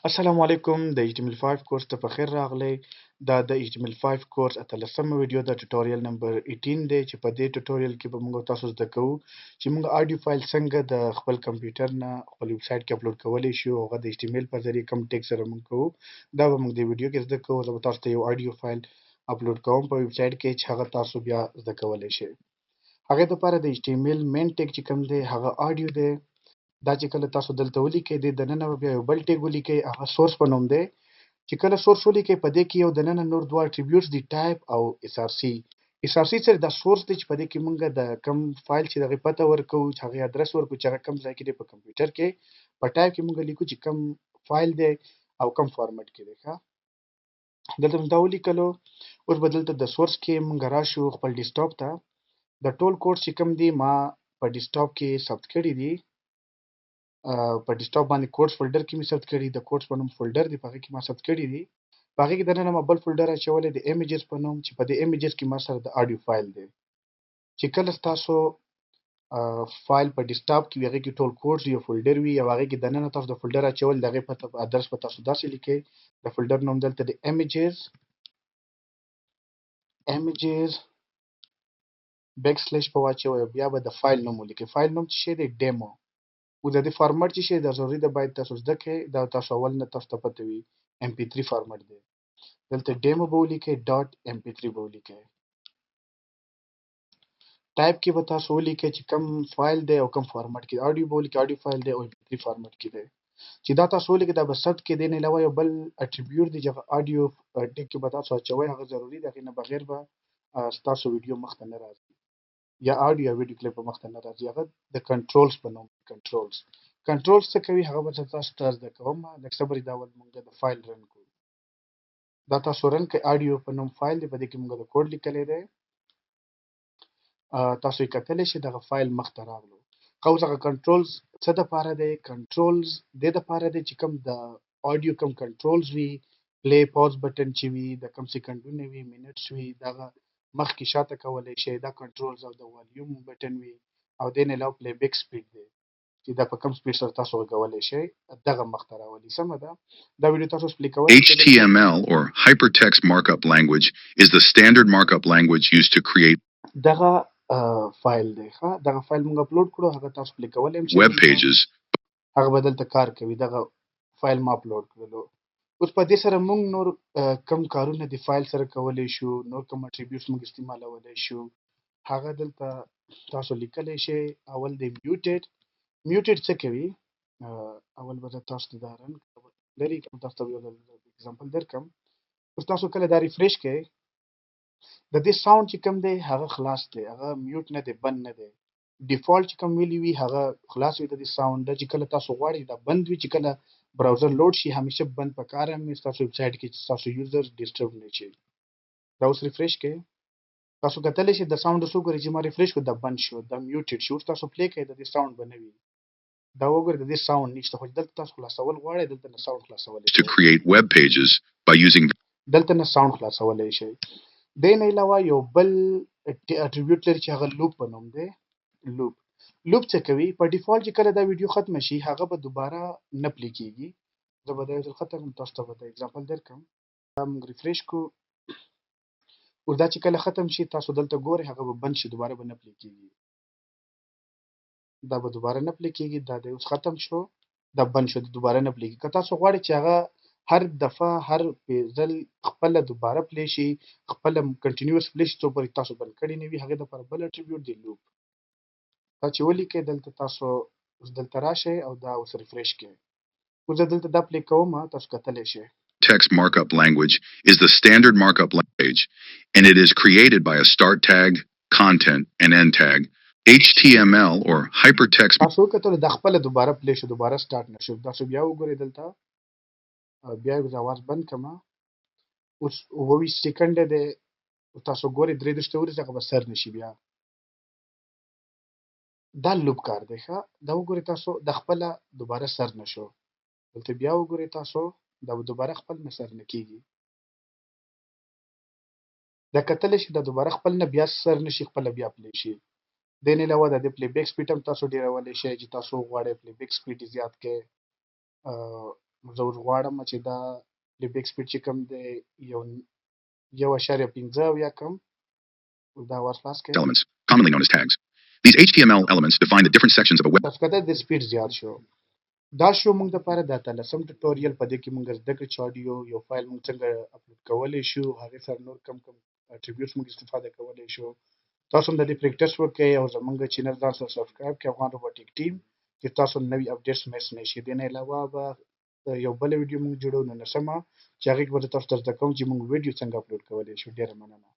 السلام علیکم د HTML5 کورس ته په خیر راغلی. دا د HTML5 کورس اتلسمه ویډیو د ټوټوریال نمبر 18 دی چې په دې ټوټوریال کې به موږ تاسو زده کوو چې موږ آډیو فایل څنګه د خپل کمپیوټر نه خپل ویب سایټ کې اپلوډ کولی شو او هغه د HTML په ذریعه کوم ټیګ سره موږ کوو. دا به موږ د ویډیو کې زده کوو. زه به تاسو ته یو آډیو فایل اپلوډ کوم په ویب سایټ کې چې هغه تاسو بیا زده کولی شئ. هغې دپاره د HTML مین ټیګ چې کوم دی هغه آډیو دی. دا چې کله تاسو دلته ولیکئ د دننه به بیا یو بل ټیګ ولیکئ هغه سورس په نوم دی. چې کله سورس ولیکئ په دې کې یو دننه نور دوه اټریبیوټس دي ټایپ او SRC. SRC سره دا سورس دی چې په دې کې موږ د کوم فایل چې دغه پته ورکوو چې هغه ادرس ورکوو چې هغه کوم ځای کې دی په کمپیوټر کې. په ټایپ کې موږ لیکو چې کوم فایل دی او کوم فارمټ کې دی. ښه دلته موږ دا ولیکلو. اوس به دلته د سورس کې موږ راشو خپل ډیسکټاپ ته. د ټول کوډ چې کوم دی ما په ډیسکټاپ کې ثبت کړي دي. په ډیسکټاپ باندې کوډز فولډر کې مې ثبت کړي. د کوډز په نوم فولډر دی په هغې کې ما ثبت کړي دي. په هغې کې دننه ما بل فولډر اچولی د ایمیجز په نوم چې په دې ایمیجز کې ما سره د آډیو فایل دی. چې کله ستاسو فایل په ډیسکټاپ کې وي هغې کې ټول کوډز یو فولډر وي او هغې کې دننه تاسو د فولډر اچول د هغې پته ادرس به تاسو داسې لیکئ. د فولډر نوم دلته د ایمیجز بیک سلیش په واچوئ او بیا به د فایل نوم ولیکئ. فایل نوم څه شی دی؟ ډیمو. او د دې فارمټ چې شی دا ضروري ده باید تاسو زده کړئ. دا تاسو اول نه تاسو ته پته وي MP3 فارمټ دی. دلته ډیمو به ولیکئ ډاټ MP3 به ولیکئ. ټایپ کې به تاسو ولیکئ چې کوم فایل دی او کوم فارمټ کې. آډیو به ولیکئ آډیو فایل دی او MP3 فارمټ کې دی. چې دا تاسو ولیکئ دا به ثبت کې دی. نه علاوه یو بل اټریبیوټ دی چې هغه آډیو ټیګ کې به تاسو اچوئ هغه ضروري دی. هغې نه بغیر به ستاسو ویډیو مخته نه راځي یا آډیو یا ویډیو کلیپ به مخته نه راځي. هغه د کنټرولز په نوم کنټرولز څه کوي هغه به زه تاسو ته زده کوم. لږ صبر دا اول موږ د فایل رن کوو. دا تاسو رن کړئ آډیو په نوم فایل دی. په دې کې موږ د کوډ لیکلی دی. تاسو یې کتلی شئ دغه فایل مخته راغلو. اوس هغه کنټرولز څه دپاره دی؟ کنټرولز دې دپاره دی چې کوم د آډیو کوم کنټرولز وي پلی پاز بټن چې وي د کوم سیکنډونه وي منټس وي دغه مخکې شاته کولی شئ. دا کنټرولز او د والیوم بټن وي او دې نه علاوه پلی بیک سپیډ دی چې دا په کوم سپیډ سره تاسو غږولی شئ دغه مخته راولي. سمه ده. دا ویډیو تاسو اوس پلی کولی شئ. HTML or hypertext markup language is the standard markup language used to create دغه فایل دی. دغه فایل موږ اپلوډ کړو هغه تاسو پلی کولی هم شئ. web pages. هغه به دلته کار کوي. دغه فایل ما اپلوډ کړلو. اوس په دې سره موږ نور کوم کارونه د فایل سره کولی شو. نور کوم اټریبیوټس موږ استعمالولی شو هغه دلته تاسو لیکلی شئ. اول د میوټډ څه کوي؟ اول به زه تاسو ته دا رن لري کوم تاسو ته یو اگزامپل درکړم. اوس تاسو کله دا ریفریش کړئ د دې ساوند چې کوم دی هغه خلاص دی. هغه میوټ نه دی بند نه دی. ډیفالت چې کوم ویلی وي هغه خلاص وي د دې ساوند. دا چې کله تاسو غواړئ دا بند وي. چې کله براوزر لوډ شي همیشه بند پکار هم وي ستاسو ویب سایټ کې چې ستاسو یوزر ډسټرب نه شي. دا اوس ریفریش کړئ. تاسو کتلی شئ د ساوند اوس وګورئ چې ما ریفریش کړو دا بند شو دا میوټډ شو. اوس تاسو پلی کړئ د دې ساوند به نه وي. دا وګورئ د دې ساوند نشته خو دلته تاسو خلاصول غواړئ دلته نه ساوند خلاصولی to create web pages by using دلته نه ساوند خلاصولی شئ. دې نه علاوه یو بل اټریبیوټ لري چې هغه لوپ په نوم دی. لوپ څه کوي؟ په ډیفالت چې کله دا ویډیو ختمه شي هغه به دوباره نه پلی کېږي. زه به دا یو ځل ختم کړم تاسو ته به دا اګزامپل درکړم. دا موږ ریفریش کړو. اوس دا چې کله ختم شي تاسو دلته ګورئ هغه به بند شي دوباره به نه پلی کېږي. دا به دوباره نه پلی کېږي. دا دی اوس ختم شو دا بند شو دوباره نه پلی کېږي. که تاسو غواړئ چې هغه هر دفعه هر ځل خپله دوباره پلی شي خپله کنټینیوس پلی شي څو پورې تاسو بند کړي نه وي هغې دپاره بل اټریبیوټ دی لوپ. دا چې ولیکئ دلته تاسو اوس دلته راشئ او دا اوس ریفریش کړئ. اوس زه دلته دا پلی کوم تاسو کتلی شئ. text markup language is the standard markup language, and it is created by a start tag, content, and end tag. HTML or hypertext تاسو وکتل دا خپله دوباره پلی شو دوباره سټارټ نه شو. تاسو بیا وګورئ دلته بیا یې اواز بند کړم. اوس 28 سیکنډه دی. تاسو ګورئ 3 ورځې هغه به سر نه شي بیا. دا لوپ کار دی. دا وګورئ تاسو د خپله دوباره سر نه شو. دلته بیا وګورئ تاسو دا به دوباره خپل نه سر نه کېږي. دا کتلی شي دا دوباره خپل نه بیا سر نه شي خپله بیا پلی شي. دې نه علاوه د دې پلی بیک سپیډ هم تاسو ډېرولی شئ چې تاسو غواړئ پلی بیک سپیډ یې زیات کړئ. زه غواړم چې دا پلیبیک سپیډ چې کوم دی 1.5 او یا کم دا ور خلاص کړئ. Elements, commonly known as tags. These HTML elements define the different sections of a web. تاسو کته د سپیډ زیات شو. دا شو موږ د لپاره د 13 ټوټوریال په دې کې موږ زده کړو چې اډیو یو فایل موږ څنګه اپلوډ کولی شو، هغې سره نور کم اټریبیوټس موږ استفاده کولی شو. تاسو هم د دې پریکټس وکړئ او زموږ چینل ځان سره سبسکرایب کړئ افغان روبوټیک ټیم چې تاسو نوي اپډیټس مس نه شي. دې نه علاوه به یو بله ویډیو موږ جوړو 19 چې هغې کې به زه تاسو ته زده کوم چې موږ ویډیو څنګه اپلوډ کولی شو. ډېره مننه.